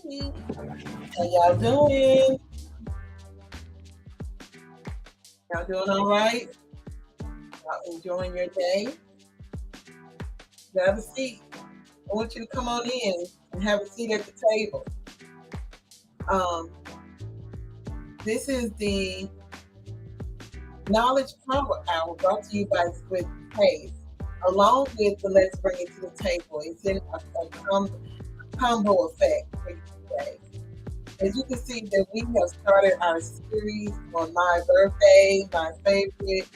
Hey, how y'all doing? Y'all doing all right? Y'all enjoying your day? Grab a seat. I want you to come on in and have a seat at the table. Um, this is the Knowledge Power Hour brought to you by Swift Pace, along with the Let's Bring It to the Table. It's in a combo effect for you today. As you can see, that we have started our series on my birthday, my favorite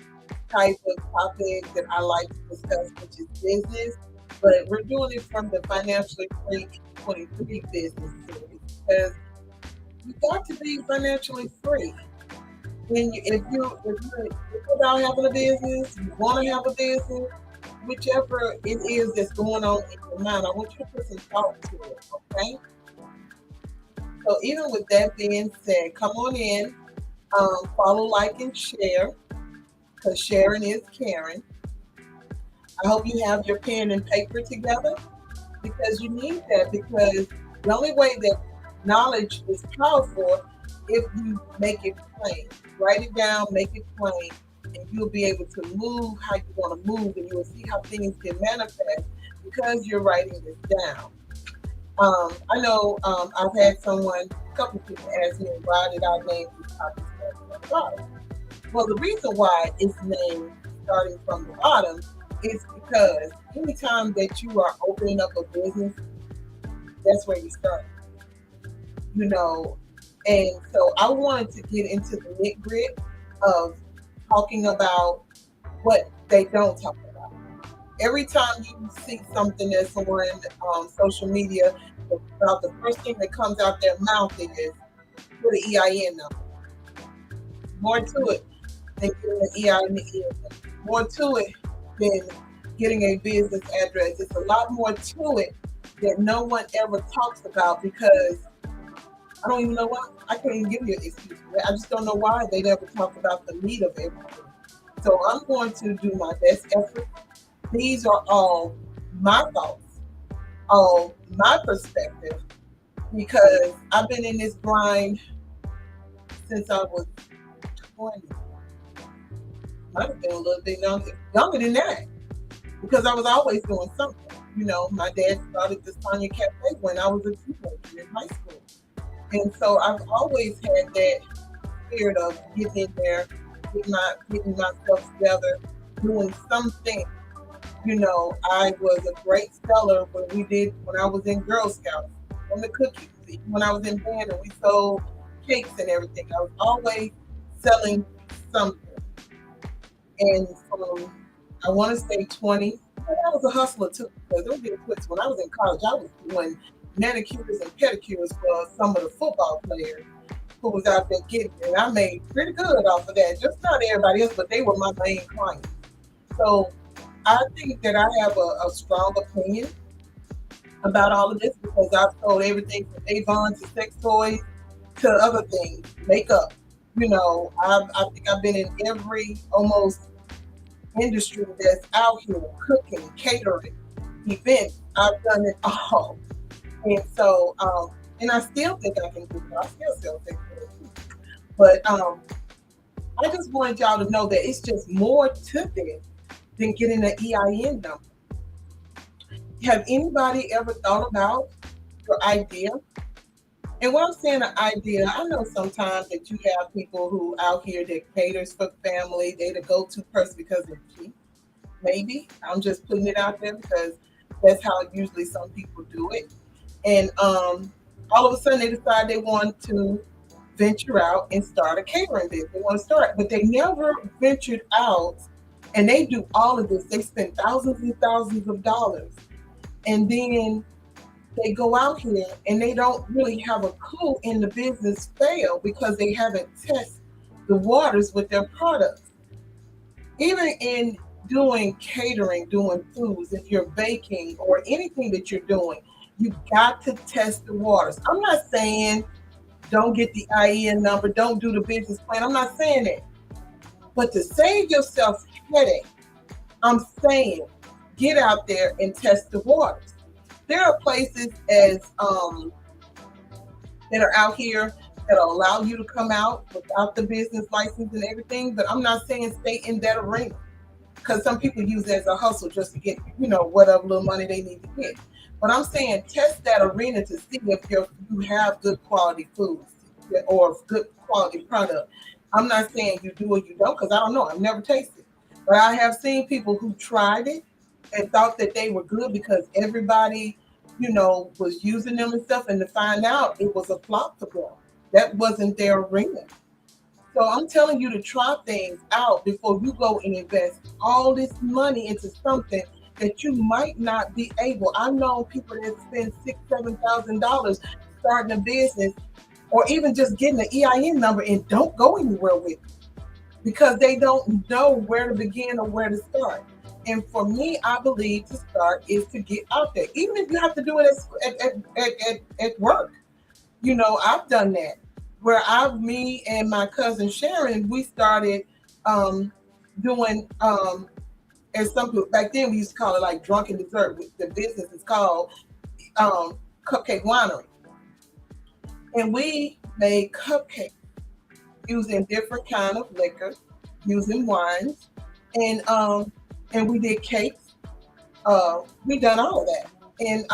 type of topic that I like to discuss, which is business. But we're doing it from the Financially Free 23 business series because you got to be financially free. If you're about having a business, you want to have a business, whichever it is that's going on in your mind, I want you to put some thought to it, okay? So even with that being said, come on in, follow, like, and share, because sharing is caring. I hope you have your pen and paper together because you need that because the only way that knowledge is powerful if you make it plain. Write it down, make it plain, and you'll be able to move how you want to move and you'll see how things can manifest because you're writing this down. I know I've had a couple of people ask me, why did I name this topic starting from the bottom? Well, the reason why it's named starting from the bottom is because anytime that you are opening up a business, that's where you start, you know. And so I wanted to get into the nit grit of talking about what they don't talk about. Every time you see something that's on social media, about the first thing that comes out their mouth is put an EIN number. More to it than getting an EIN. More to it than getting a business address. It's a lot more to it that no one ever talks about because I don't even know why. I can't even give you an excuse for that. I just don't know why they never talk about the meat of everything. So I'm going to do my best effort. These are all my thoughts, all my perspective, because I've been in this grind since I was 20. Might have been a little bit younger than that, because I was always doing something. You know, my dad started the Sonya Cafe when I was a teenager in high school. And so I've always had that spirit of getting in there, getting myself together, doing something. You know, I was a great seller when I was in Girl Scouts on the cookies. When I was in band and we sold cakes and everything, I was always selling something. And from I want to say 20, but I was a hustler too. Because don't get it twisted. When I was in college, I was doing manicures and pedicures for some of the football players who was out there getting it. And I made pretty good off of that. Just not everybody else, but they were my main clients. So I think that I have a strong opinion about all of this because I've sold everything from Avon to sex toys to other things, makeup. You know, I think I've been in every almost industry that's out here, cooking, catering, events. I've done it all. And so, and I still think I can do it. I still sell sex toys. But I just wanted y'all to know that it's just more to this than getting an EIN number. Have anybody ever thought about your idea? And when I'm saying an idea, I know sometimes that you have people who out here that caters for family, they the go-to person because they're cheap. Maybe I'm just putting it out there because that's how usually some people do it. And all of a sudden they decide they want to venture out and start a catering business. They want to start, but they never ventured out. And they do all of this. They spend thousands and thousands of dollars, and then they go out here and they don't really have a clue in the business fail because they haven't tested the waters with their products. Even in doing catering, doing foods, if you're baking or anything that you're doing, you got to test the waters. I'm not saying don't get the IEN number, don't do the business plan. I'm not saying that. But to save yourself headache, I'm saying get out there and test the waters. There are places as that are out here that'll allow you to come out without the business license and everything. But I'm not saying stay in that arena, because some people use it as a hustle just to get, whatever little money they need to get. But I'm saying test that arena to see if you have good quality foods or good quality product. I'm not saying you do or you don't, because I don't know. I've never tasted. But I have seen people who tried it and thought that they were good because everybody, was using them and stuff, and to find out it was a flop for them. That wasn't their arena. So I'm telling you to try things out before you go and invest all this money into something that you might not be able. I know people that spend $6,000, $7,000 starting a business, or even just getting an EIN number and don't go anywhere with it because they don't know where to begin or where to start. And for me, I believe to start is to get out there, even if you have to do it at work. I've done that where me and my cousin Sharon, we started doing, as some people back then we used to call it like drunken dessert. The business is called Cupcake Winery, and we made cupcakes using different kind of liquor, using wines, and we did cakes. We done all of that, and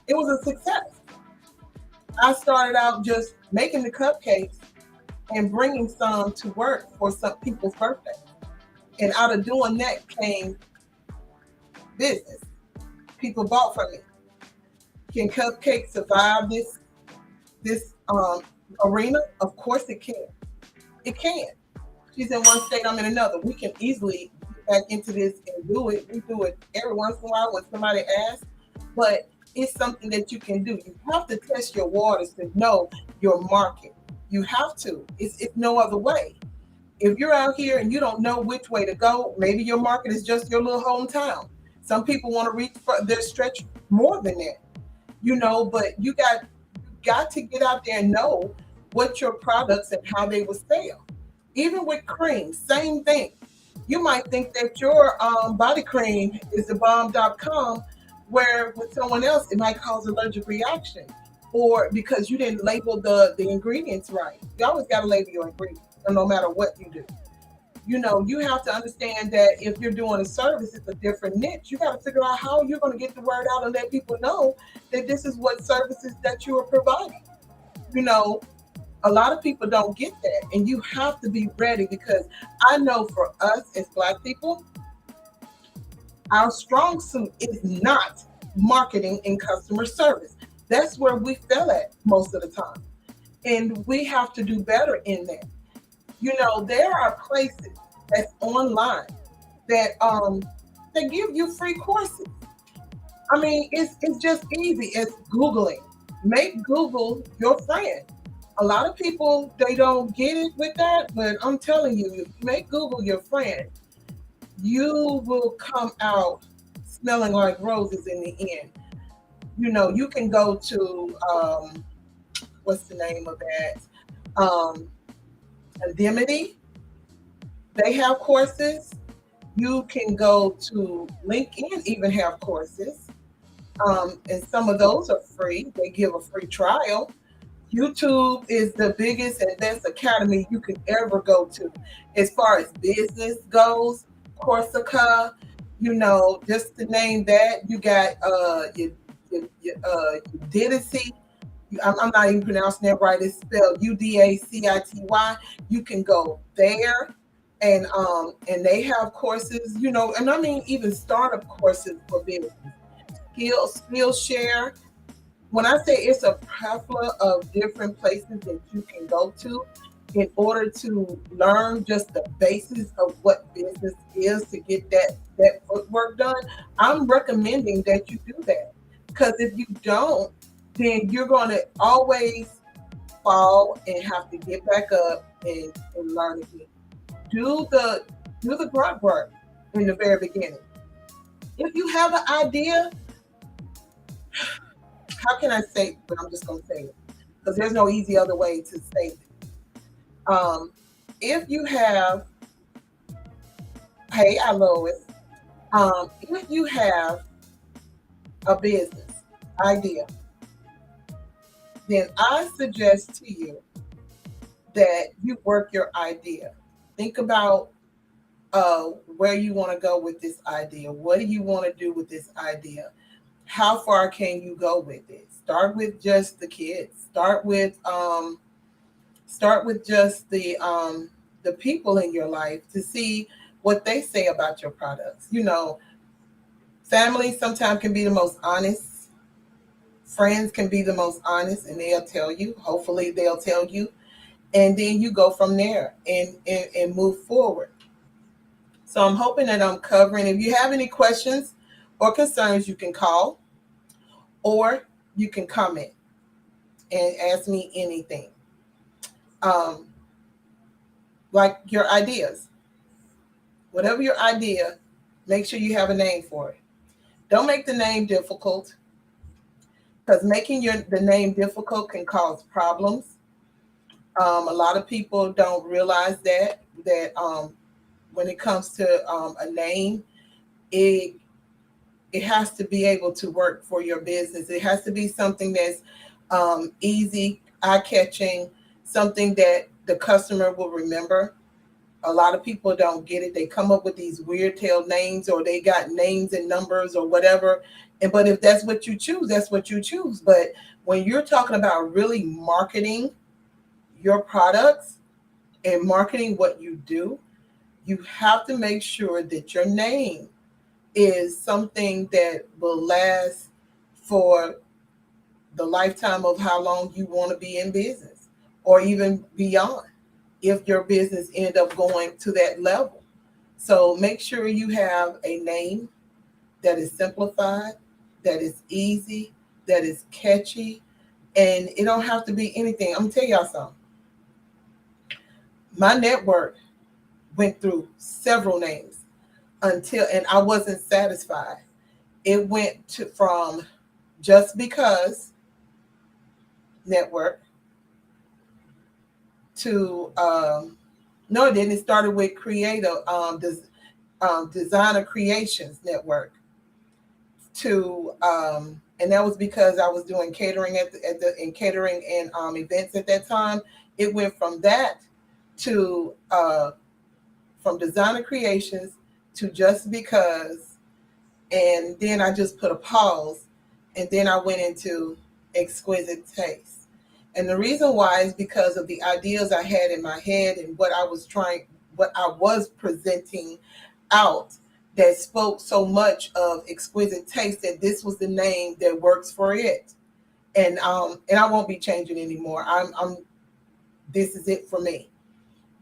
it was a success. I started out just making the cupcakes and bringing some to work for some people's birthday. And out of doing that came business. People bought from me. Can cupcakes survive this arena? Of course it can. It can. She's in one state, I'm in another. We can easily get back into this and do it. We do it every once in a while when somebody asks, but it's something that you can do. You have to test your waters to know your market. You have to. It's no other way. If you're out here and you don't know which way to go, maybe your market is just your little hometown. Some people want to reach for their stretch more than that, but you got to get out there and know what your products and how they will sell. Even with cream, same thing. You might think that your body cream is the bomb.com, where with someone else it might cause allergic reaction, or because you didn't label the ingredients right. You always got to label your ingredients, no matter what you do. You have to understand that if you're doing a service, it's a different niche. You got to figure out how you're going to get the word out and let people know that this is what services that you are providing. A lot of people don't get that, and you have to be ready, because I know for us as Black people, our strong suit is not marketing and customer service. That's where we fail at most of the time, and we have to do better in that. There are places that's online that they give you free courses. I mean, it's just easy. It's Googling. Make Google your friend. A lot of people, they don't get it with that, but I'm telling you, if you make Google your friend, you will come out smelling like roses in the end. You can go to what's the name of that? Udemy. They have courses. You can go to LinkedIn, even have courses. And some of those are free. They give a free trial. YouTube is the biggest and best academy you can ever go to. As far as business goes, Coursera, just to name that, you got Udacity. I'm not even pronouncing that right. It's spelled Udacity. You can go there, and they have courses, and I mean even startup courses for business. Skillshare. When I say it's a plethora of different places that you can go to in order to learn just the basis of what business is to get that footwork done, I'm recommending that you do that. Because if you don't, then you're going to always fall and have to get back up and learn again. Do the grunt work in the very beginning. If you have an idea, how can I say it? But I'm just going to say it because there's no easy other way to say it. If you have, hey, Lois, if you have a business idea then I suggest to you that you work your idea. Think about where you want to go with this idea. What do you want to do with this idea? How far can you go with it? Start with just the kids. Start with just the people in your life to see what they say about your products. Family sometimes can be the most honest. Friends can be the most honest, and they'll tell you. Hopefully, they'll tell you, and then you go from there and move forward. So I'm hoping that I'm covering. If you have any questions or concerns, you can call or you can comment and ask me anything. Um, like your ideas, whatever your idea, make sure you have a name for it. Don't make the name difficult, because making the name difficult can cause problems. A lot of people don't realize that when it comes to a name, it it has to be able to work for your business. It has to be something that's easy, eye catching, something that the customer will remember. A lot of people don't get it. They come up with these weird tail names, or they got names and numbers or whatever. But if that's what you choose, that's what you choose. But when you're talking about really marketing your products and marketing what you do, you have to make sure that your name is something that will last for the lifetime of how long you want to be in business, or even beyond, if your business end up going to that level. So make sure you have a name that is simplified, that is easy, that is catchy, and it don't have to be anything. I'm gonna tell y'all something. My network went through several names and I wasn't satisfied. It went from Just Because Network to no, it didn't. It started with Designer Creations Network to and that was because I was doing catering in catering and events at that time. It went from that to from Designer Creations to Just Because, and then I just put a pause, and then I went into Exquisite Taste. And the reason why is because of the ideas I had in my head and what I was presenting out, that spoke so much of Exquisite Taste that this was the name that works for it. And I won't be changing anymore. I'm This is it for me,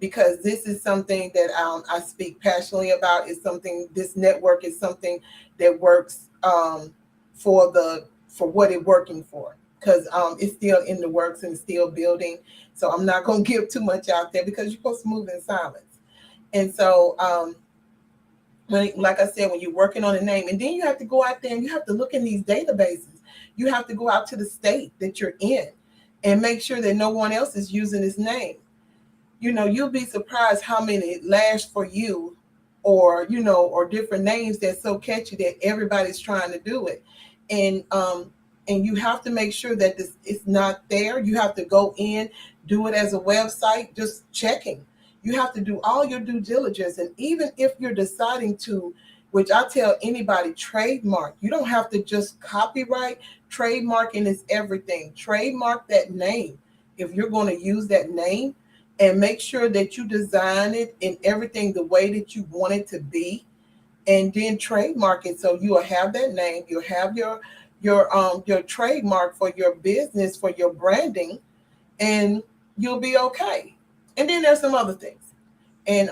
because this is something that I speak passionately about. This network is something that works for what it's working for, because it's still in the works and still building. So I'm not going to give too much out there, because you're supposed to move in silence. And so like I said, when you're working on a name, and then you have to go out there and you have to look in these databases. You have to go out to the state that you're in and make sure that no one else is using this name. You'll be surprised how many last for you, or different names that's so catchy that everybody's trying to do it. And you have to make sure that this is not there. You have to go in, do it as a website, just checking. You have to do all your due diligence. And even if you're deciding to, which I tell anybody, trademark. You don't have to just copyright. Trademarking is everything. Trademark that name. If you're going to use that name, and make sure that you design it in everything the way that you want it to be, and then trademark it. So you'll have that name, you'll have your trademark for your business, for your branding, and you'll be okay. And then there's some other things, and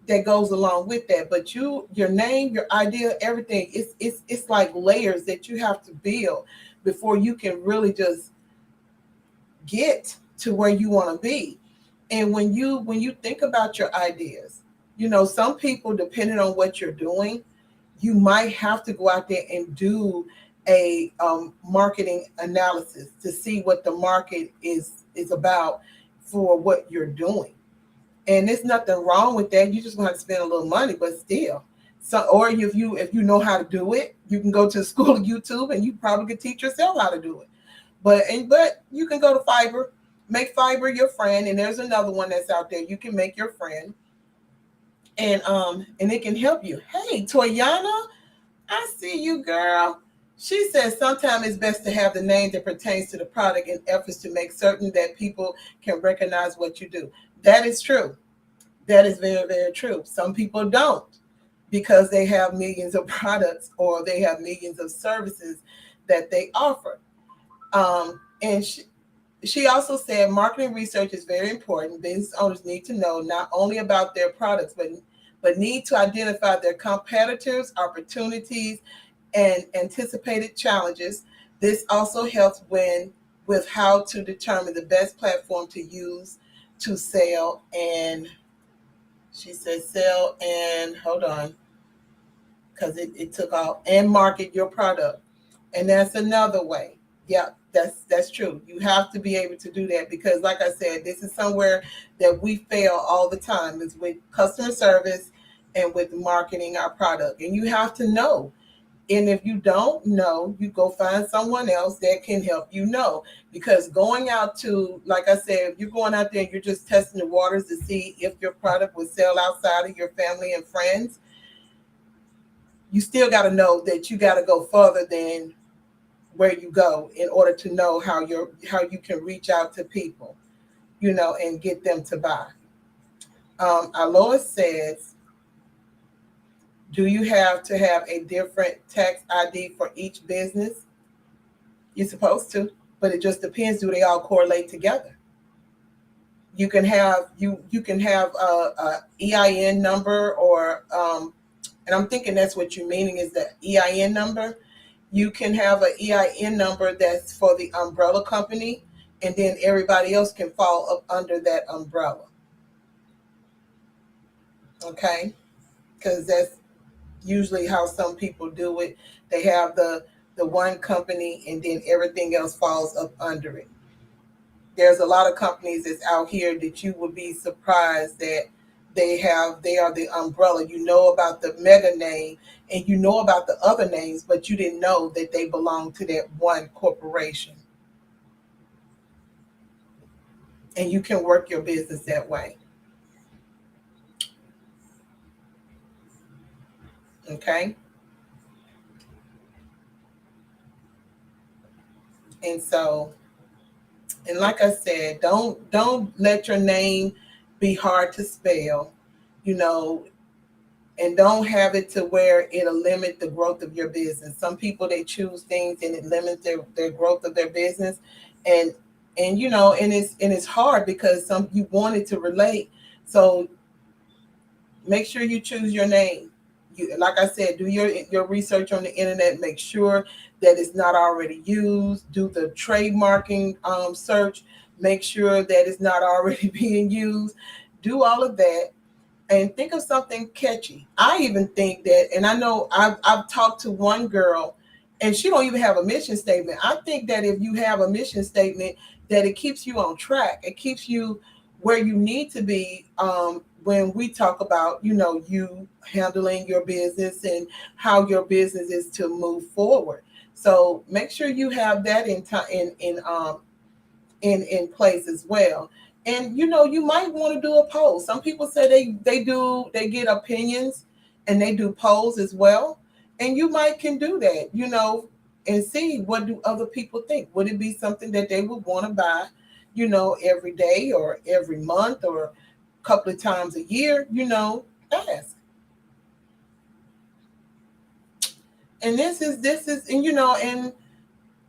that goes along with that. But your name, your idea, everything, it's like layers that you have to build before you can really just get to where you want to be. And when you think about your ideas, some people, depending on what you're doing, you might have to go out there and do a marketing analysis to see what the market is about for what you're doing. And there's nothing wrong with that. You just want to spend a little money, but still. So, or if you know how to do it, you can go to the school of YouTube and you probably could teach yourself how to do it. But you can go to Fiverr, make Fiverr your friend, and there's another one that's out there you can make your friend, and it can help you. Hey, Toyana, I see you, girl. She says sometimes it's best to have the name that pertains to the product in efforts to make certain that people can recognize what you do. That is true. That is very, very true. Some people don't because they have millions of products or they have millions of services that they offer. And she also said marketing research is very important. Business owners need to know not only about their products, but need to identify their competitors, opportunities, and anticipated challenges. This also helps when with how to determine the best platform to use to sell and she said sell and hold on because it took off and market your product. And that's another way. Yeah, that's true. You have to be able to do that because like I said, this is somewhere that we fail all the time is with customer service and with marketing our product. And you have to know. And if you don't know, you go find someone else that can help you know. Because going out to, like I said, if you're going out there and you're just testing the waters to see if your product would sell outside of your family and friends, you still got to know that you got to go further than where you go in order to know how you can reach out to people, and get them to buy. Alois says, do you have to have a different tax ID for each business? You're supposed to, but it just depends. Do they all correlate together? You can have a EIN number or and I'm thinking that's what you're meaning is the EIN number. You can have an EIN number that's for the umbrella company, and then everybody else can fall up under that umbrella. Okay, because that's usually how some people do it. They have the one company, and then everything else falls up under it. There's a lot of companies that's out here that you would be surprised that they are the umbrella. You know about the mega name and you know about the other names, but you didn't know that they belong to that one corporation. And you can work your business that way. Okay. And so, and like I said, don't let your name be hard to spell, you know, and don't have it to where it'll limit the growth of your business. Some people they choose things and it limits their growth of their business, and and it's hard because some you want it to relate. So make sure you choose your name. Like I said, do your research on the internet. Make sure that it's not already used. Do the trademarking search. Make sure that it's not already being used. Do all of that and think of something catchy. I even think that, and I know I've talked to one girl, and she don't even have a mission statement. I think that if you have a mission statement, that it keeps you on track. It keeps you where you need to be. When we talk about, you handling your business and how your business is to move forward. So make sure you have that in place as well. And you might want to do a poll. Some people say they get opinions and they do polls as well. And you might can do that, and see what do other people think. Would it be something that they would want to buy, every day or every month or a couple of times a year, ask. And this is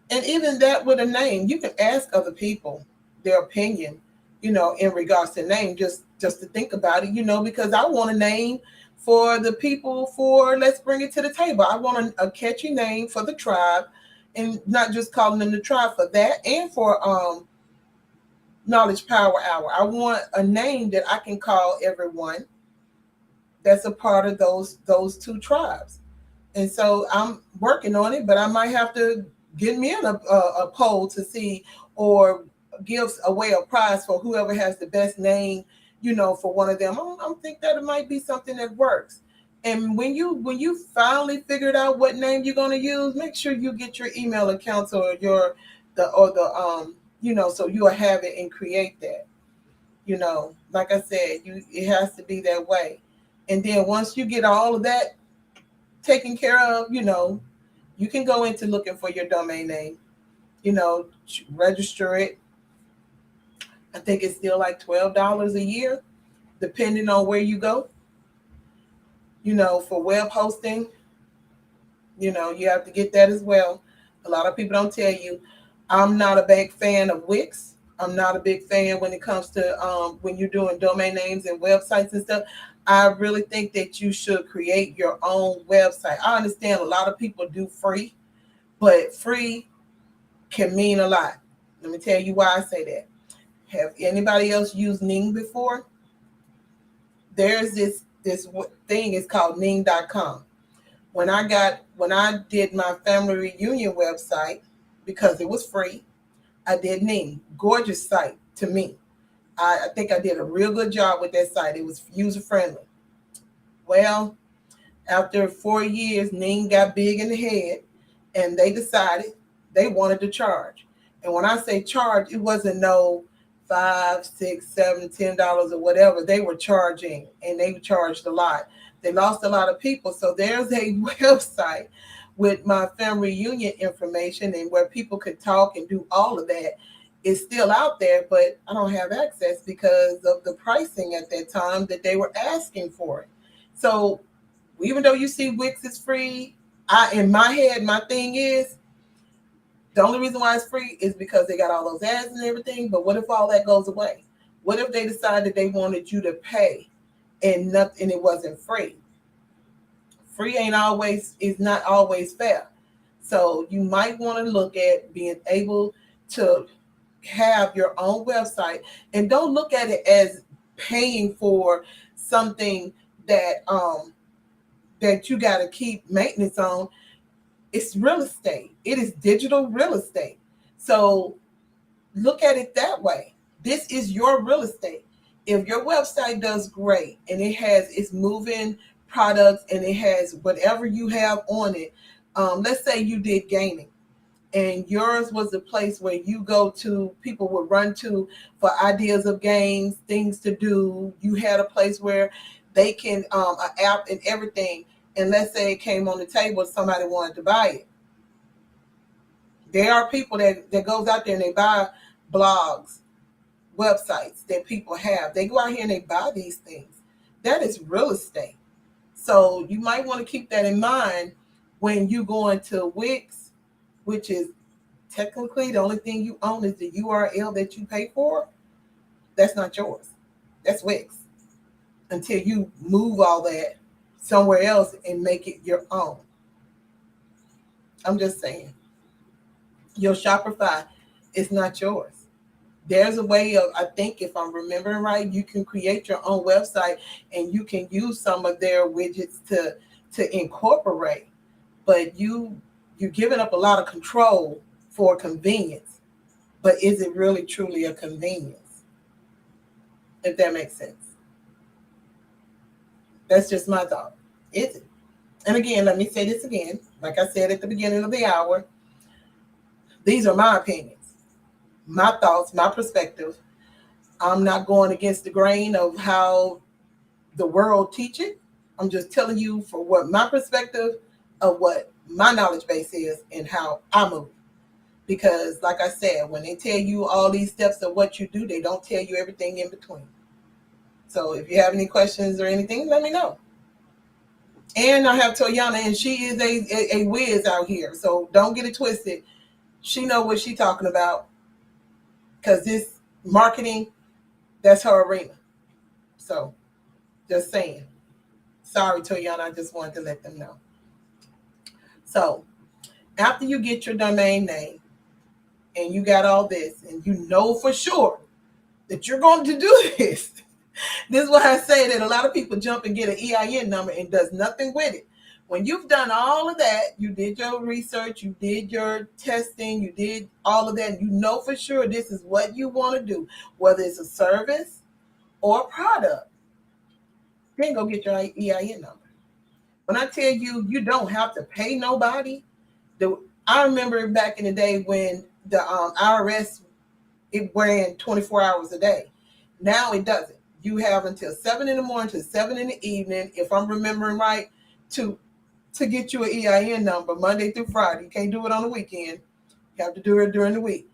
and even that with a name, you can ask other people their opinion, in regards to name, just to think about it, because I want a name for the people for Let's Bring It to the Table. I want a catchy name for the tribe, and not just calling them the tribe for that, and for Knowledge Power Hour. I want a name that I can call everyone that's a part of those two tribes. And so I'm working on it, but I might have to get me in a poll to see, or give away a prize for whoever has the best name, for one of them. I'm think that it might be something that works. And when you finally figured out what name you're going to use, make sure you get your email accounts or your so you'll have it and create that. Like I said, it has to be that way. And then once you get all of that taken care of, you can go into looking for your domain name, register it. I think it's still like $12 a year, depending on where you go. For web hosting, you have to get that as well. A lot of people don't tell you. I'm not a big fan of Wix. I'm not a big fan when it comes to when you're doing domain names and websites and stuff. I really think that you should create your own website. I understand a lot of people do free, but free can mean a lot. Let me tell you why I say that. Have anybody else used Ning before? There's this thing, it's called Ning.com. When I did my family reunion website, because it was free, I did Ning. Gorgeous site to me. I think I did a real good job with that site. It was user friendly. Well, after 4 years, Ning got big in the head, and they decided they wanted to charge. And when I say charge, it wasn't no $5, $6, $7, $10 or whatever. They were charging, and they charged a lot. They lost a lot of people. So there's a website with my family reunion information and where people could talk and do all of that. It's still out there, but I don't have access because of the pricing at that time that they were asking for it. So even though you see Wix is free, in my head, my thing is the only reason why it's free is because they got all those ads and everything. But what if all that goes away? What if they decided they wanted you to pay and nothing? It wasn't free. Free is not always fair. So you might want to look at being able to have your own website, and don't look at it as paying for something that you got to keep maintenance on. It's real estate. It is digital real estate. So look at it that way. This is your real estate. If your website does great and it's moving products and it has whatever you have on it, let's say you did gaming and yours was a place where you go to, people would run to for ideas of games, things to do. You had a place where they can, an app and everything. And let's say it came on the table, somebody wanted to buy it. There are people that goes out there and they buy blogs, websites that people have. They go out here and they buy these things. That is real estate. So you might want to keep that in mind when you go into Wix, which is technically the only thing you own is the URL that you pay for. That's not yours. That's Wix. Until you move all that somewhere else and make it your own. I'm just saying. Your Shopify is not yours. There's a way of, I think if I'm remembering right, you can create your own website and you can use some of their widgets to incorporate. But you're giving up a lot of control for convenience. But is it really truly a convenience? If that makes sense. That's just my thought. Is it? And again, let me say this again. Like I said at the beginning of the hour, these are my opinions, my thoughts, my perspective. I'm not going against the grain of how the world teach it. I'm just telling you for what my perspective of what my knowledge base is and how I move. Because like I said, when they tell you all these steps of what you do, they don't tell you everything in between. So if you have any questions or anything, let me know. And I have Toyana, and she is a whiz out here. So don't get it twisted. She know what she's talking about. Because this marketing, that's her arena. So just saying. Sorry, Toyana, I just wanted to let them know. So after you get your domain name and you got all this and you know for sure that you're going to do this, this is why I say that a lot of people jump and get an EIN number and does nothing with it. When you've done all of that, you did your research, you did your testing, you did all of that, and you know for sure this is what you want to do, whether it's a service or a product, then go get your EIN number. When I tell you, you don't have to pay nobody. I remember back in the day when the IRS, it ran 24 hours a day. Now it doesn't. You have until 7 in the morning to 7 in the evening, if I'm remembering right, to get you an EIN number Monday through Friday. You can't do it on the weekend. You have to do it during the week.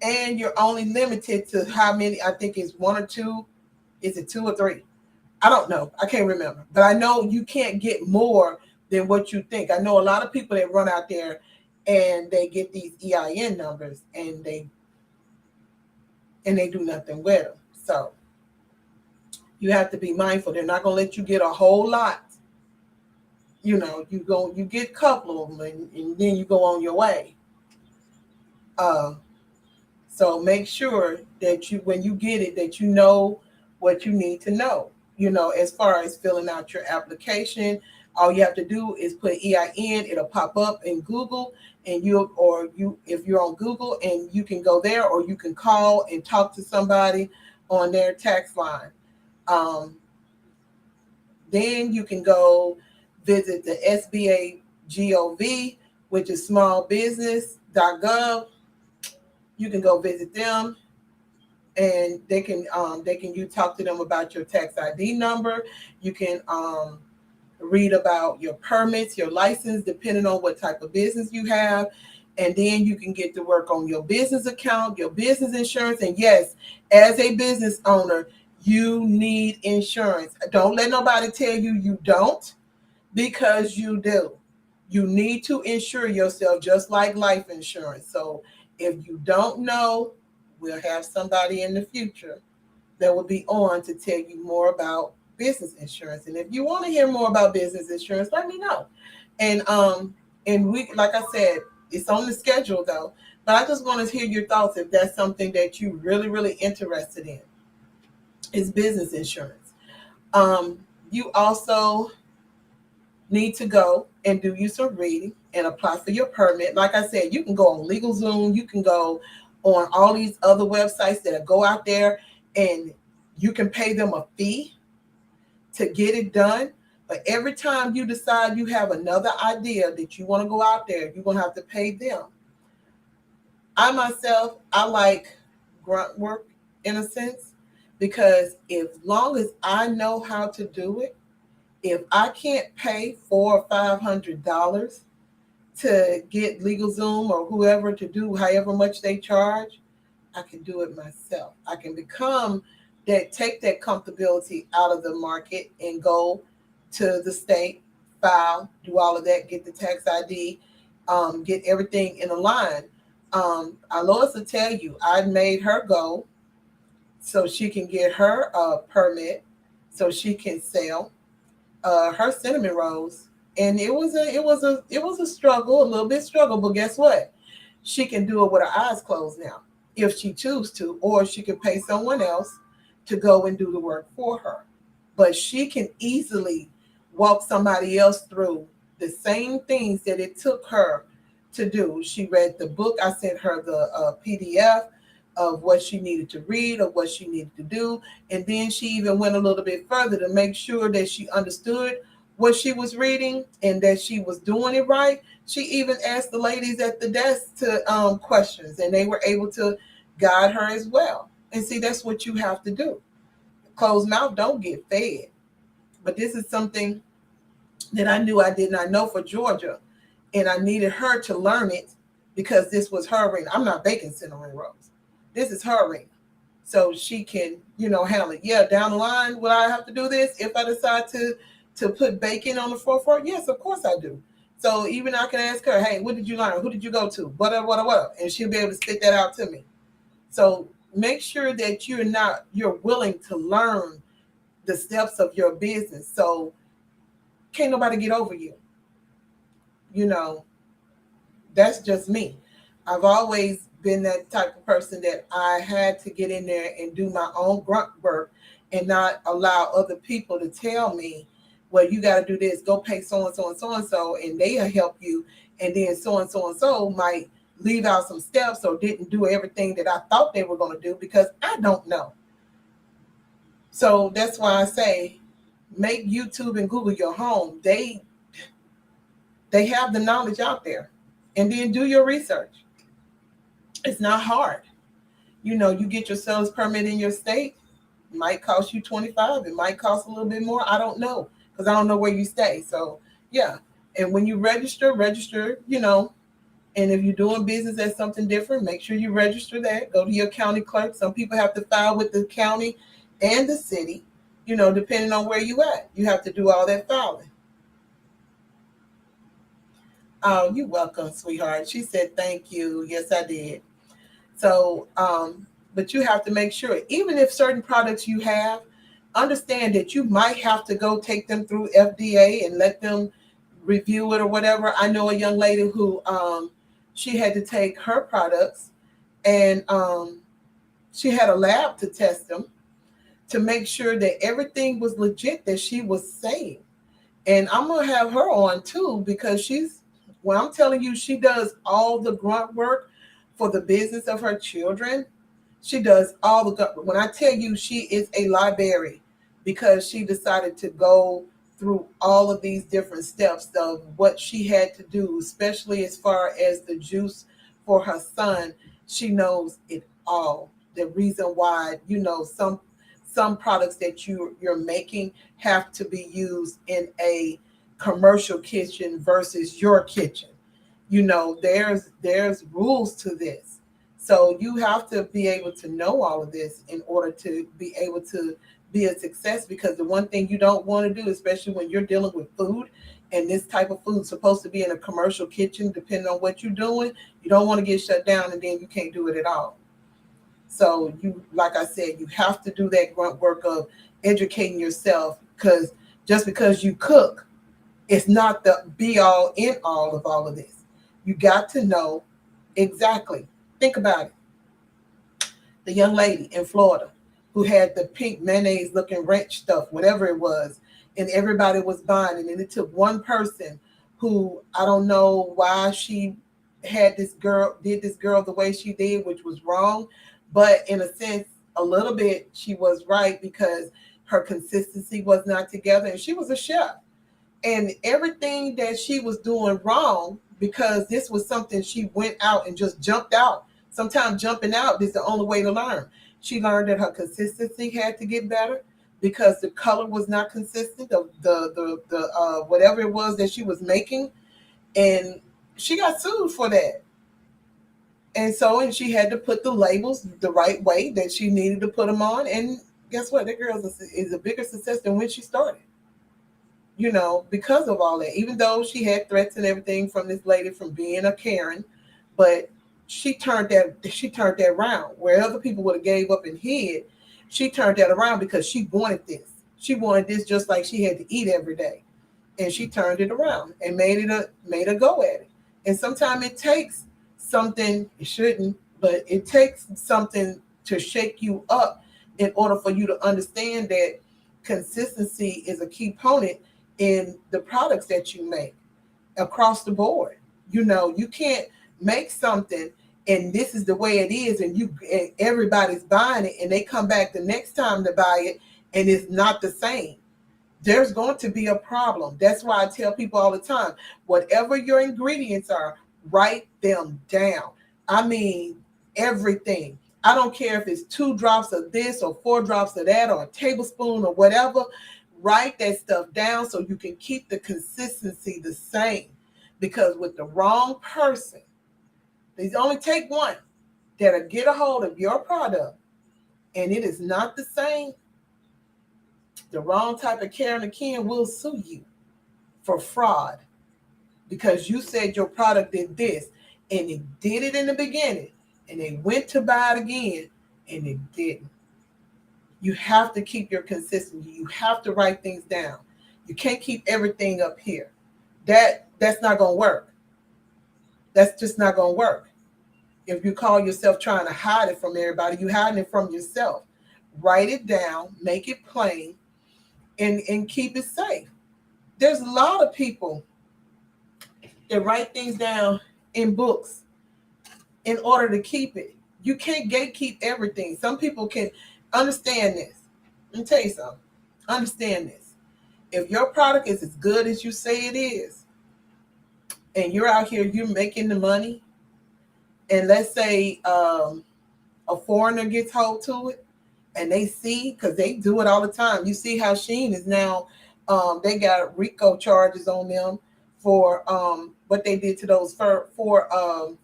And you're only limited to how many, I think it's one or two. Is it two or three? I don't know. I can't remember. But I know you can't get more than what you think. I know a lot of people that run out there and they get these EIN numbers and they do nothing with them. So you have to be mindful. They're not going to let you get a whole lot. You get a couple of them and then you go on your way. So make sure that when you get it, that you know what you need to know. As far as filling out your application, all you have to do is put EIN. It'll pop up in Google, and if you're on Google, and you can go there, or you can call and talk to somebody on their tax line. Then you can go visit the SBA Gov, which is smallbusiness.gov. You can go visit them, and you talk to them about your tax ID number. You can read about your permits, your license, depending on what type of business you have. And then you can get to work on your business account, your business insurance. And yes, as a business owner, you need insurance. Don't let nobody tell you you don't, because you do. You need to insure yourself, just like life insurance. So if you don't know, we'll have somebody in the future that will be on to tell you more about business insurance. And if you want to hear more about business insurance, let me know. And we, like I said, it's on the schedule though. But I just want to hear your thoughts if that's something that you really, really interested in. Is business insurance. You also need to go and do you some reading and apply for your permit. Like I said, you can go on LegalZoom. You can go on all these other websites that go out there, and you can pay them a fee to get it done. But every time you decide you have another idea that you want to go out there, you're going to have to pay them. I myself, I like grunt work in a sense, because as long as I know how to do it, if I can't pay $400 or $500 to get LegalZoom or whoever to do however much they charge, I can do it myself. I can take that comfortability out of the market and go to the state, file, do all of that, get the tax ID, get everything in a line. Lois will tell you, I made her go so she can get her permit, so she can sell her cinnamon rolls. And it was a struggle, a little bit struggle, but guess what? She can do it with her eyes closed now, if she chooses to, or she can pay someone else to go and do the work for her. But she can easily walk somebody else through the same things that it took her to do. She read the book. I sent her the PDF of what she needed to read, of what she needed to do. And then she even went a little bit further to make sure that she understood what she was reading and that she was doing it right. She even asked the ladies at the desk to questions, and they were able to guide her as well. And see, that's what you have to do. Closed mouth don't get fed. But this is something that I knew I did not know for Georgia, and I needed her to learn it because this was her arena. I'm not baking cinnamon rolls. This is her arena. So she can, handle it. Yeah, down the line, will I have to do this if I decide to put bacon on the forefront? Yes, of course I do. So even I can ask her, hey, what did you learn? Who did you go to? What? And she'll be able to spit that out to me. So make sure that you're willing to learn the steps of your business. So can't nobody get over you. That's just me. I've always been that type of person that I had to get in there and do my own grunt work and not allow other people to tell me, well, you got to do this, go pay so-and-so and so-and-so, and they'll help you. And then so-and-so and so might leave out some steps or didn't do everything that I thought they were going to do because I don't know. So that's why I say, make YouTube and Google your home. They have the knowledge out there. And then do your research. It's not hard. You get your sales permit in your state. It might cost you 25. It might cost a little bit more. I don't know because I don't know where you stay. So yeah. And when you register, and if you're doing business as something different, make sure you register that. Go to your county clerk. Some people have to file with the county and the city, depending on where you at. You have to do all that filing. Oh, you're welcome, sweetheart. She said thank you. Yes, I did. So, but you have to make sure, even if certain products you have, understand that you might have to go take them through FDA and let them review it or whatever. I know a young lady who she had to take her products and she had a lab to test them to make sure that everything was legit that she was saying. And I'm gonna have her on too because when I'm telling you, she does all the grunt work for the business of her children. She does all the when I tell you she is a library because she decided to go through all of these different steps of what she had to do, especially as far as the juice for her son. She knows it all. The reason why, some products that you're making have to be used in a commercial kitchen versus your kitchen. There's rules to this. So you have to be able to know all of this in order to be able to be a success, because the one thing you don't want to do, especially when you're dealing with food, and this type of food is supposed to be in a commercial kitchen, depending on what you're doing, you don't want to get shut down and then you can't do it at all. So like I said, you have to do that grunt work of educating yourself, because just because you cook, it's not the be all in all of all of this. You got to know exactly. Think about it. The young lady in Florida who had the pink mayonnaise looking ranch stuff, whatever it was, and everybody was buying it. And it took one person who, I don't know why she did this girl the way she did, which was wrong. But in a sense, a little bit, she was right, because her consistency was not together. And she was a chef. And everything that she was doing wrong, because this was something she went out and just jumped out. Sometimes jumping out is the only way to learn. She learned that her consistency had to get better because the color was not consistent of the whatever it was that she was making, and she got sued for that. And she had to put the labels the right way that she needed to put them on. And guess what? That girl is a bigger success than when she started, because of all that. Even though she had threats and everything from this lady from being a Karen, but she turned that around. Where other people would have gave up and hid, she turned that around because she wanted this. She wanted this just like she had to eat every day. And she turned it around and made a go at it. And sometimes it takes something, it shouldn't, but it takes something to shake you up in order for you to understand that consistency is a key component in the products that you make across the board. You can't make something and this is the way it is, and everybody's buying it, and they come back the next time to buy it and it's not the same. There's going to be a problem. That's why I tell people all the time, whatever your ingredients are, write them down. I mean, everything. I don't care if it's 2 drops of this or 4 drops of that or a tablespoon or whatever. Write that stuff down so you can keep the consistency the same. Because with the wrong person, these only take one that'll get a hold of your product and it is not the same. The wrong type of Karen or Ken will sue you for fraud because you said your product did this and it did it in the beginning and they went to buy it again and it didn't. You have to keep your consistency. You have to write things down. You can't keep everything up here. That's not going to work. That's just not going to work. If you call yourself trying to hide it from everybody, you're hiding it from yourself. Write it down, make it plain, and keep it safe. There's a lot of people that write things down in books in order to keep it. You can't gatekeep everything. Some people can understand this. Let me tell you something. Understand this. If your product is as good as you say it is, and you're out here, you're making the money, and let's say a foreigner gets hold to it, and they see, because they do it all the time. You see how Shein is now, they got RICO charges on them for what they did to those four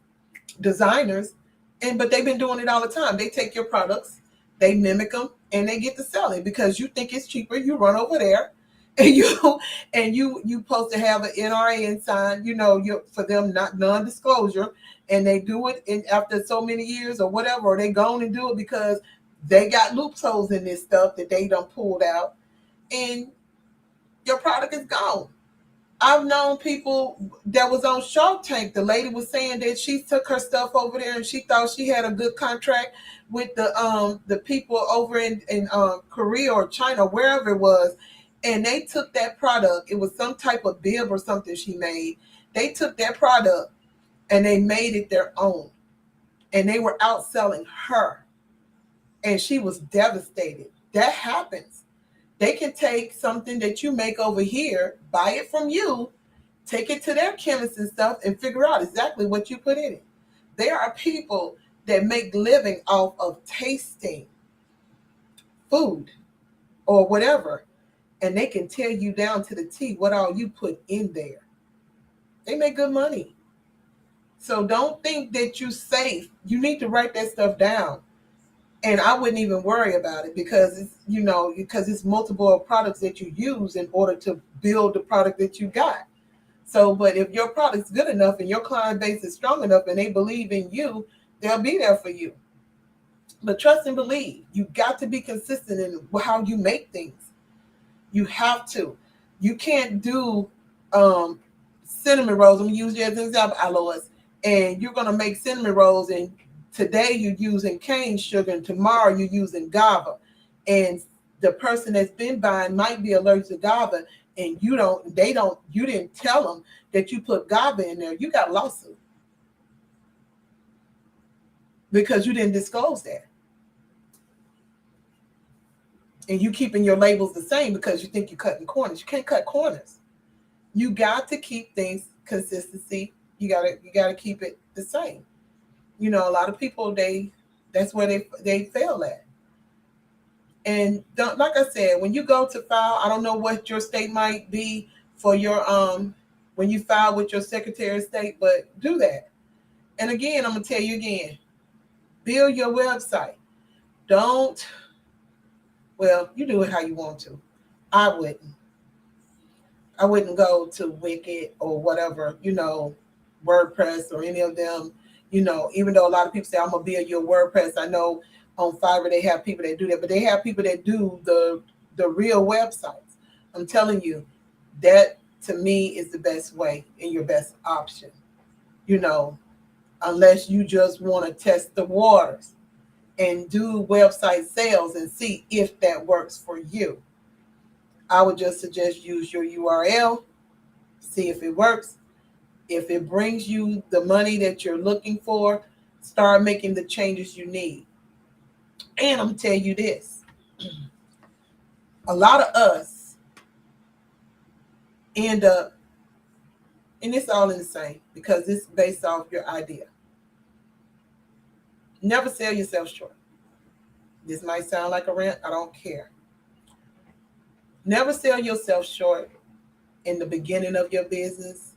designers, and but they've been doing it all the time. They take your products, they mimic them, and they get to selling because you think it's cheaper. You run over there, and you supposed to have an NRN sign, you for them, not non-disclosure, and they do it in after so many years or whatever, or they go on and do it because they got loopholes in this stuff that they done pulled out, and your product is gone. I've known people that was on Shark Tank. The lady was saying that she took her stuff over there and she thought she had a good contract with the people over in Korea or China, wherever it was, and they took that product. It was some type of bib or something she made. They took that product and they made it their own, and they were outselling her, and she was devastated. That happens. They can take something that you make over here, buy it from you, take it to their chemists and stuff, and figure out exactly what you put in it. There are people that make living off of tasting food or whatever, and they can tell you down to the T what all you put in there. They make good money. So don't think that you're safe. You need to write that stuff down. And I wouldn't even worry about it because it's multiple products that you use in order to build the product that you got. So, but if your product's good enough and your client base is strong enough and they believe in you, they'll be there for you. But trust and believe. You got to be consistent in how you make things. You have to. You can't do cinnamon rolls. I'm gonna use you as an example, Alois. And you're gonna make cinnamon rolls, and today you're using cane sugar, and tomorrow you're using GABA. And the person that's been buying might be allergic to GABA, and you didn't tell them that you put GABA in there. You got a lawsuit because you didn't disclose that. And you keeping your labels the same because you think you're cutting corners. You can't cut corners. You got to keep things consistency. You gotta keep it the same. A lot of people, that's where they fail at. And like I said, when you go to file, I don't know what your state might be for your when you file with your Secretary of State, but do that. And again, I'm gonna tell you again, build your website. You do it how you want to. I wouldn't go to Wicked or whatever, WordPress or any of them, even though a lot of people say, I'm going to build your WordPress. I know on Fiverr they have people that do that, but they have people that do the real websites. I'm telling you, that to me is the best way and your best option, unless you just want to test the waters and do website sales and see if that works for you. I would just suggest use your URL, see if it works. If it brings you the money that you're looking for, start making the changes you need. And I'm going to tell you this. A lot of us end up, and it's all in the same because it's based off your idea. Never sell yourself short. This might sound like a rant. I don't care. Never sell yourself short in the beginning of your business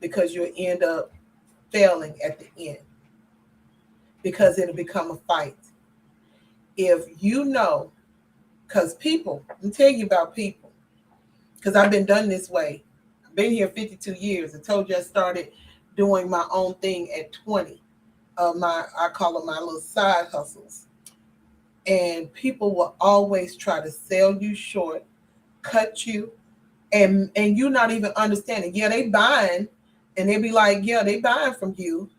because you'll end up failing at the end because it'll become a fight. If because people, I'm telling you about people, because I've been done this way. I've been here 52 years. I told you I started doing my own thing at 20. I call them my little side hustles. And people will always try to sell you short, cut you, and you're not even understanding. Yeah, they buying, and they be like, yeah, they buying from you,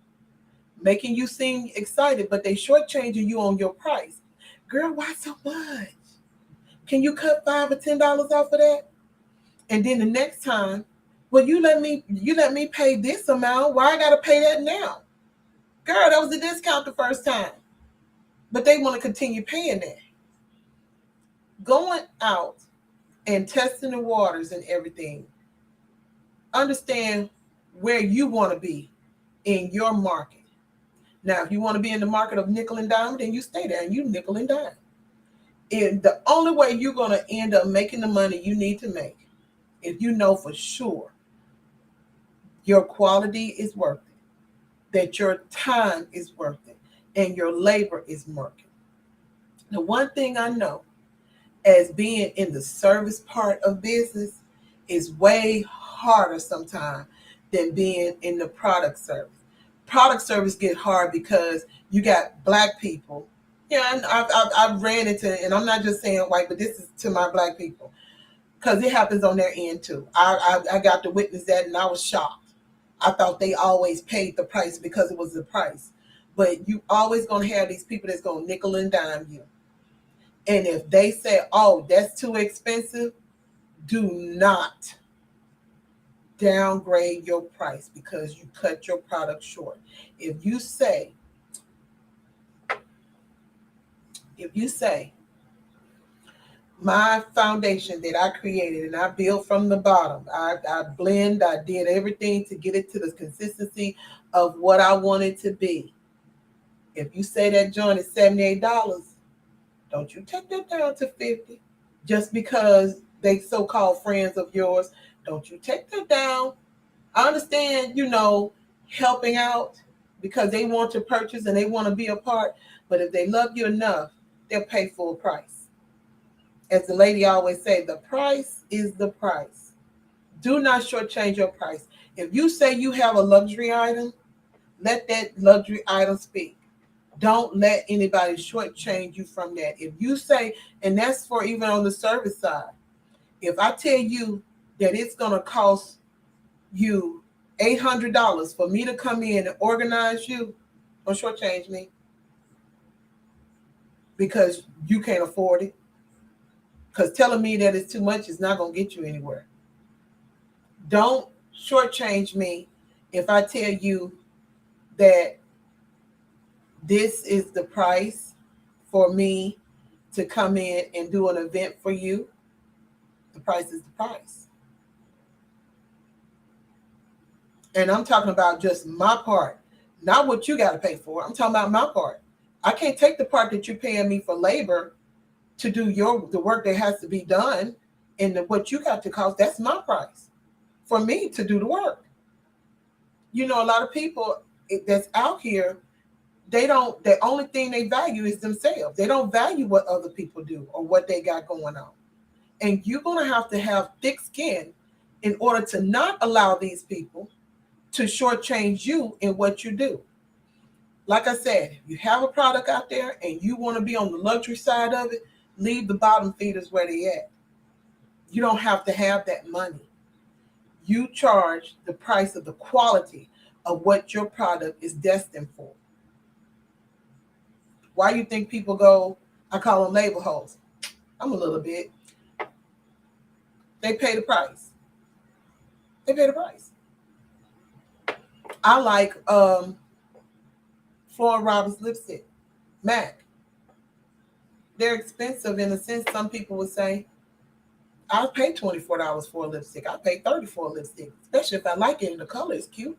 making you seem excited, but they shortchanging you on your price. Girl, why so much? Can you cut $5 or $10 off of that? And then the next time, well, you let me pay this amount. Why I gotta pay that now? Girl, that was a discount the first time. But they want to continue paying that. Going out and testing the waters and everything. Understand where you want to be in your market. Now, if you want to be in the market of nickel and dime, then you stay there and you nickel and dime. And the only way you're going to end up making the money you need to make, if you know for sure your quality is worth it, that your time is worth it, and your labor is worth it. The one thing I know as being in the service part of business is way harder sometimes than being in the product service. Product service get hard because you got black people. Yeah, and I've ran into, and I'm not just saying white, but this is to my black people because it happens on their end too. I got to witness that, and I was shocked. I thought they always paid the price because it was the price, but you always gonna have these people that's gonna nickel and dime you. And if they say, "Oh, that's too expensive," do not downgrade your price because you cut your product short. If you say, my foundation that I created and I built from the bottom, I blend, I did everything to get it to the consistency of what I wanted to be. If you say that joint is $78, don't you take that down to $50 just because they so-called friends of yours. Don't you take that down. I understand, helping out because they want to purchase and they want to be a part. But if they love you enough, they'll pay full price. As the lady always say, the price is the price. Do not shortchange your price. If you say you have a luxury item, let that luxury item speak. Don't let anybody shortchange you from that. If you say, and that's for even on the service side, if I tell you that it's going to cost you $800 for me to come in and organize you, don't shortchange me because you can't afford it. Because telling me that it's too much is not going to get you anywhere. Don't shortchange me if I tell you that this is the price for me to come in and do an event for you. The price is the price. And I'm talking about just my part, not what you got to pay for. I'm talking about my part. I can't take the part that you're paying me for labor to do the work that has to be done and what you got to cost. That's my price for me to do the work. A lot of people that's out here, the only thing they value is themselves. They don't value what other people do or what they got going on. And you're going to have thick skin in order to not allow these people to shortchange you in what you do. Like I said, if you have a product out there and you want to be on the luxury side of it, leave the bottom feeders where they at. You don't have to have that money. You charge the price of the quality of what your product is destined for. Why you think people go, I call them label holes? I'm a little bit. They pay the price. I like Flora Roberts lipstick, MAC. They're expensive in a sense. Some people would say, I'll pay $24 for a lipstick. I'll pay $30 for a lipstick, especially if I like it and the color is cute.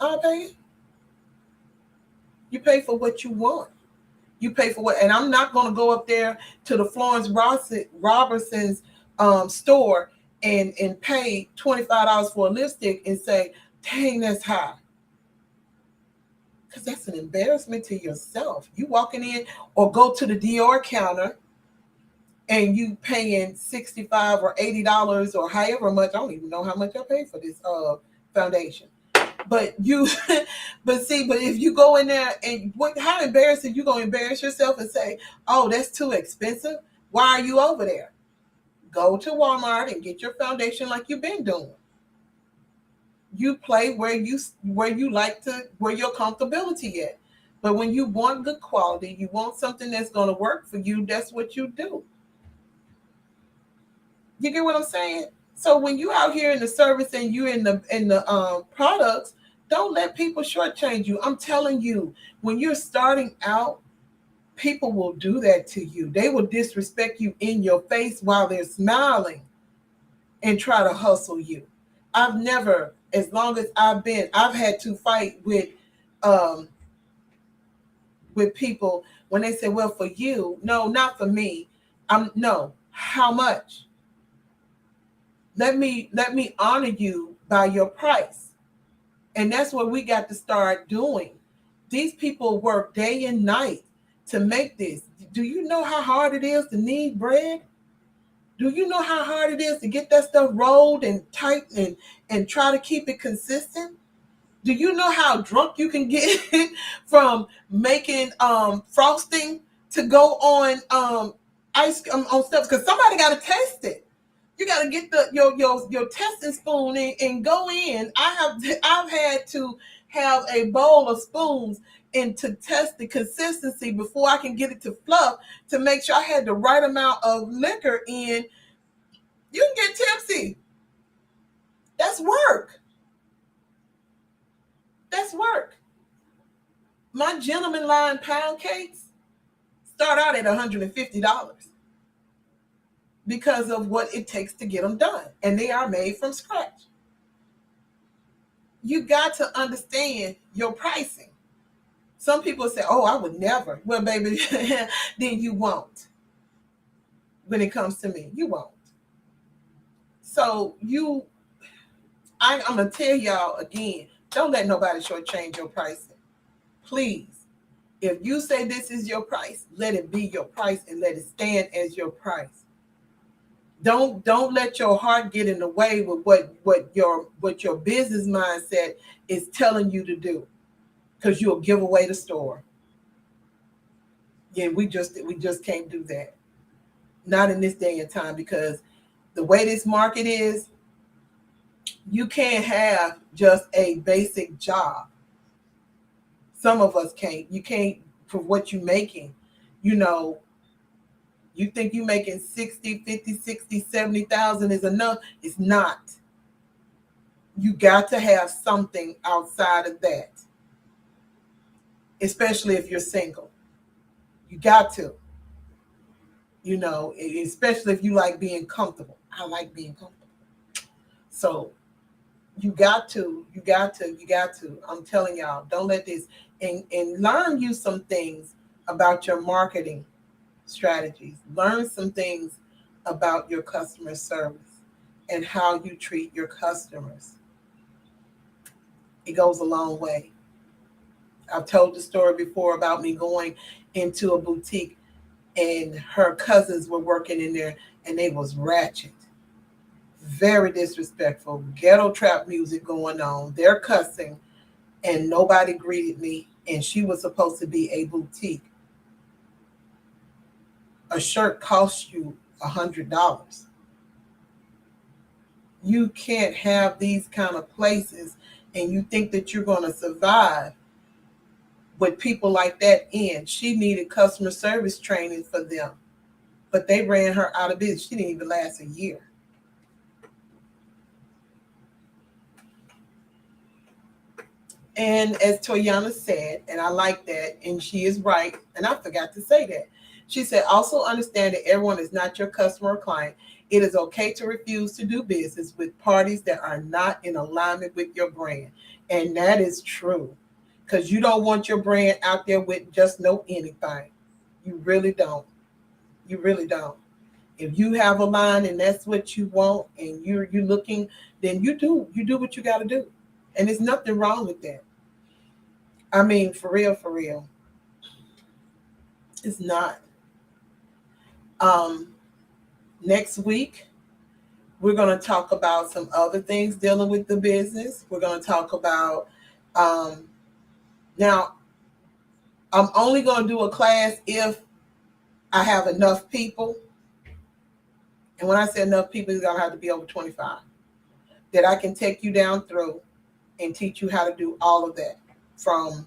I'll pay it. You pay for what you want. You pay for what, and I'm not going to go up there to the Florence Robertson's store and pay $25 for a lipstick and say, dang, that's high. Because that's an embarrassment to yourself. You walking in or go to the Dior counter and you paying $65 or $80 or however much. I don't even know how much I paid for this foundation. But if you go in there and how embarrassing, you going to embarrass yourself and say, oh, that's too expensive. Why are you over there? Go to Walmart and get your foundation like you've been doing. You play where you like to, where your comfortability at. But when you want good quality, you want something that's going to work for you, that's what you do. You get what I'm saying? So when you out here in the service and you in the products, don't let people shortchange you. I'm telling you, when you're starting out, people will do that to you. They will disrespect you in your face while they're smiling and try to hustle you. I've never, as long as I've had to fight with um, with people when they say, well, for you. No, not for me. No, how much? Let me honor you by your price. And that's what we got to start doing. These people work day and night to make this. Do you know how hard it is to knead bread? Do you know how hard it is to get that stuff rolled and tight and try to keep it consistent? Do you know how drunk you can get from making frosting to go on ice on stuff? Because somebody got to test it. You got to get your testing spoon and go in. I've had to have a bowl of spoons and to test the consistency before I can get it to fluff to make sure I had the right amount of liquor in. You can get tipsy. That's work. That's work. My gentleman line pound cakes start out at $150 because of what it takes to get them done. And they are made from scratch. You got to understand your pricing. Some people say, oh, I would never. Well, baby, then you won't. When it comes to me, you won't. So I'm going to tell y'all again, don't let nobody shortchange your pricing. Please. If you say this is your price, let it be your price and let it stand as your price. Don't let your heart get in the way with what your business mindset is telling you to do, because you'll give away the store. Yeah, we just can't do that. Not in this day and time, because the way this market is, you can't have just a basic job. Some of us can't. You can't, for what you're making. You think you making 60, 50, 60, 70,000 is enough. It's not. You got to have something outside of that, especially if you're single. You got to. Especially if you like being comfortable. I like being comfortable. So you got to. I'm telling y'all, don't let this, and learn you some things about your marketing strategies. Learn some things about your customer service and how you treat your customers. It goes a long way. I've told the story before about me going into a boutique and her cousins were working in there and they was ratchet, very disrespectful, ghetto trap music going on. They're cussing and nobody greeted me, and she was supposed to be a boutique. A shirt costs you $100. You can't have these kind of places and you think that you're going to survive with people like that in. She needed customer service training for them, but they ran her out of business. She didn't even last a year. And as Toyana said, and I like that, and she is right, and I forgot to say that. She said, also understand that everyone is not your customer or client. It is okay to refuse to do business with parties that are not in alignment with your brand. And that is true, because you don't want your brand out there with just no anything. You really don't. You really don't. If you have a line and that's what you want and you're looking, then you do what you got to do. And there's nothing wrong with that. I mean, for real. It's not. Next week, we're going to talk about some other things dealing with the business. We're going to talk about, now, I'm only going to do a class if I have enough people. And when I say enough people, it's going to have to be over 25 that I can take you down through and teach you how to do all of that, from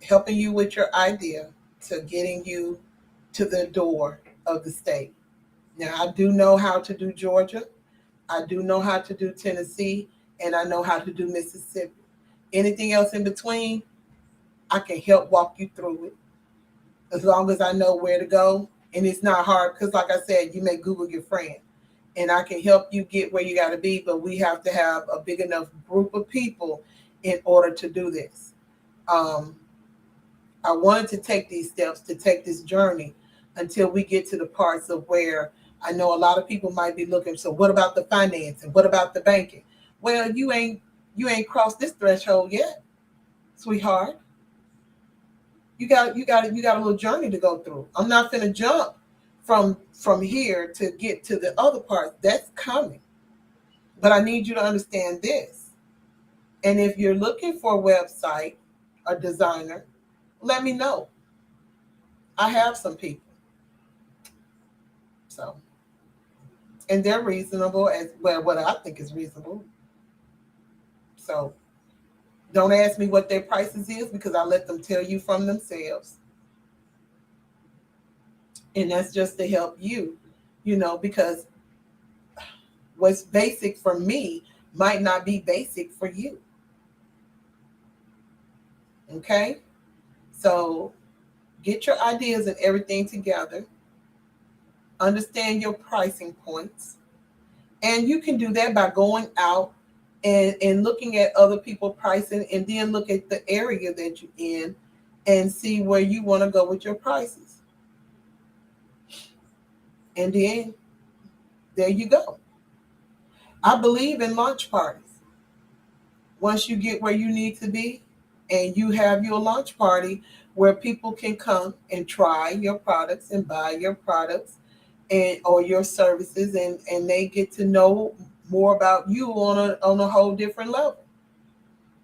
helping you with your idea to getting you to the door of the state. Now, I do know how to do Georgia. I do know how to do Tennessee, and I know how to do Mississippi. Anything else in between, I can help walk you through it, as long as I know where to go. And it's not hard, because like I said, you may Google your friend, and I can help you get where you got to be, but we have to have a big enough group of people in order to do this. Um, I wanted to take these steps, to take this journey until we get to the parts of where I know a lot of people might be looking. So what about the financing? What about the banking? Well, you ain't crossed this threshold yet, sweetheart. You got a little journey to go through. I'm not gonna jump from here to get to the other part. That's coming. But I need you to understand this. And if you're looking for a website, a designer, let me know. I have some people. So, and they're reasonable as well, what I think is reasonable. So don't ask me what their prices is because I let them tell you from themselves. And that's just to help you, because what's basic for me might not be basic for you. Okay? So get your ideas and everything together. Understand your pricing points. And you can do that by going out and looking at other people pricing and then look at the area that you're in and see where you want to go with your prices. And then there you go. I believe in launch parties. Once you get where you need to be and you have your launch party where people can come and try your products and buy your products and or your services and they get to know more about you on a whole different level.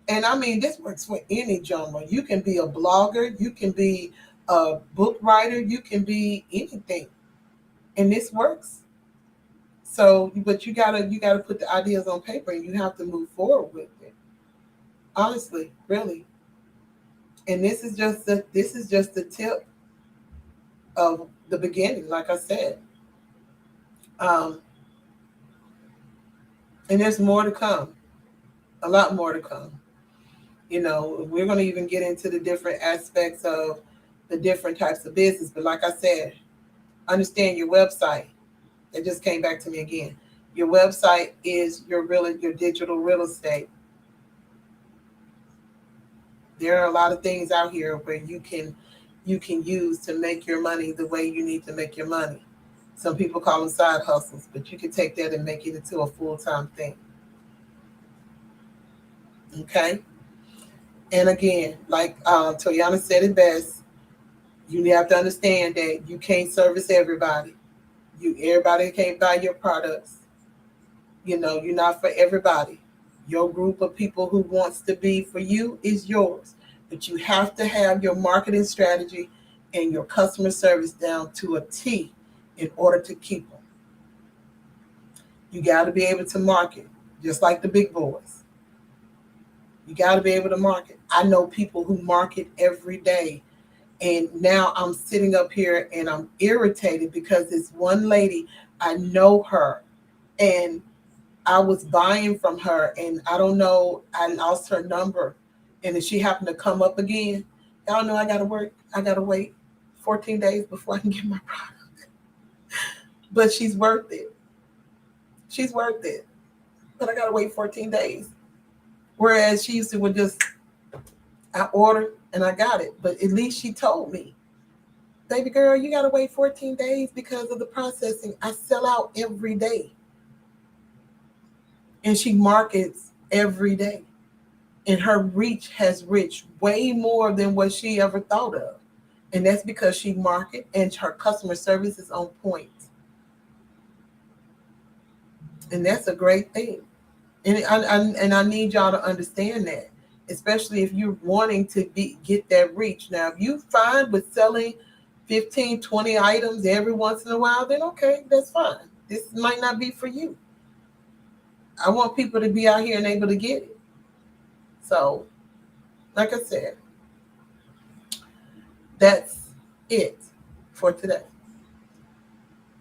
And I mean this works for any genre. You can be a blogger, you can be a book writer, you can be anything. And this works. So but you gotta put the ideas on paper and you have to move forward with it. Honestly, really. And this is just the tip of the beginning, like I said. Um, and there's more to come, a lot more to come. We're going to even get into the different aspects of the different types of business. But like I said, understand your website. It just came back to me again. Your website is your digital real estate. There are a lot of things out here where you can use to make your money the way you need to make your money. Some people call them side hustles, but you can take that and make it into a full-time thing. Okay. And again, like Toyana said it best, you have to understand that you can't service everybody. Everybody can't buy your products. You're not for everybody. Your group of people who wants to be for you is yours. But you have to have your marketing strategy and your customer service down to a T in order to keep them. You got to be able to market, just like the big boys. You got to be able to market. I know people who market every day. And now I'm sitting up here and I'm irritated because this one lady, I know her. And I was buying from her, and I don't know, I lost her number. And if she happened to come up again, y'all know I got to work. I got to wait 14 days before I can get my product. But she's worth it. She's worth it. But I got to wait 14 days. Whereas she used to would just, I ordered and I got it. But at least she told me, baby girl, you got to wait 14 days because of the processing. I sell out every day. And she markets every day. And her reach has reached way more than what she ever thought of. And that's because she market and her customer service is on point. And that's a great thing. And I need y'all to understand that, especially if you're wanting to get that reach. Now, if you find with selling 15, 20 items every once in a while, then okay, that's fine. This might not be for you. I want people to be out here and able to get it. So, like I said, that's it for today.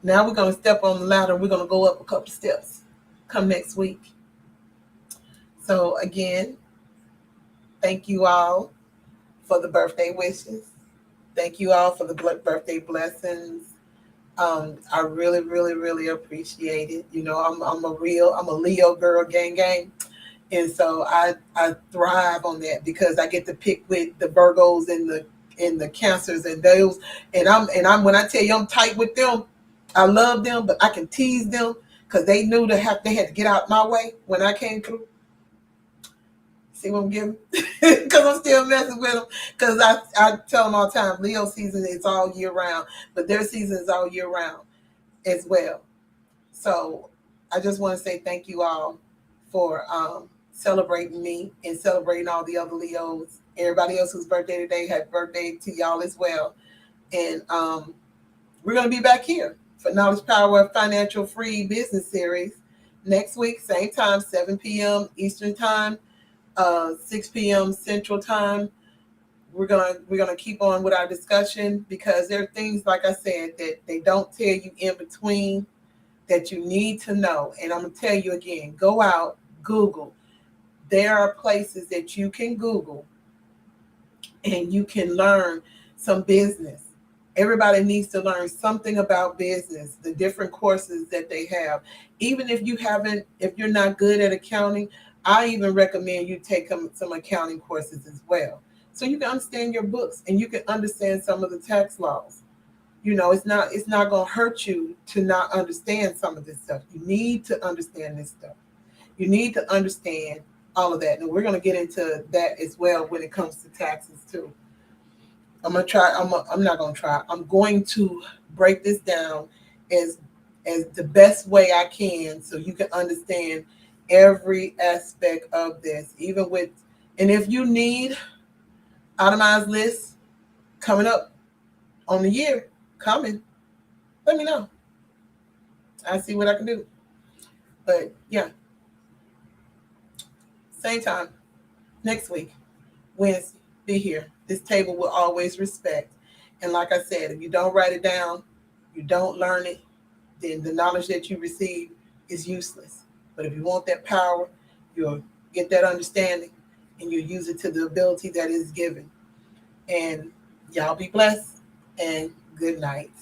Now we're going to step on the ladder. We're going to go up a couple steps come next week. So, again, thank you all for the birthday wishes. Thank you all for the birthday blessings. I really, really, really appreciate it. I'm a Leo girl, gang, gang. And so I thrive on that because I get to pick with the Virgos and the Cancers and those, and I'm when I tell you I'm tight with them, I love them, but I can tease them because they knew they had to get out my way when I came through. See what I'm giving? Because I'm still messing with them. Because I tell them all the time, Leo season is all year round, but their season is all year round as well. So I just want to say thank you all for celebrating me and celebrating all the other Leos. Everybody else whose birthday today, happy birthday to y'all as well. And we're going to be back here for Knowledge Power Financial Free Business Series next week, same time, 7 p.m. Eastern Time, 6 p.m. Central Time. We're gonna keep on with our discussion because there are things, like I said, that they don't tell you in between that you need to know. And I'm gonna tell you again, go out, Google. There are places that you can Google and you can learn some business. Everybody needs to learn something about business, the different courses that they have. Even if you're not good at accounting, I even recommend you take some accounting courses as well. So you can understand your books and you can understand some of the tax laws. It's not going to hurt you to not understand some of this stuff. You need to understand this stuff. You need to understand all of that. And we're going to get into that as well when it comes to taxes too. I'm not gonna try. I'm going to break this down as the best way I can so you can understand every aspect of this. Even with, and if you need itemized lists coming up on the year coming, let me know. I see what I can do. But yeah, same time next week, Wednesday, be here. This table will always respect. And like I said, if you don't write it down, you don't learn it, then the knowledge that you receive is useless. But if you want that power, you'll get that understanding and you'll use it to the ability that is given. And y'all be blessed and good night.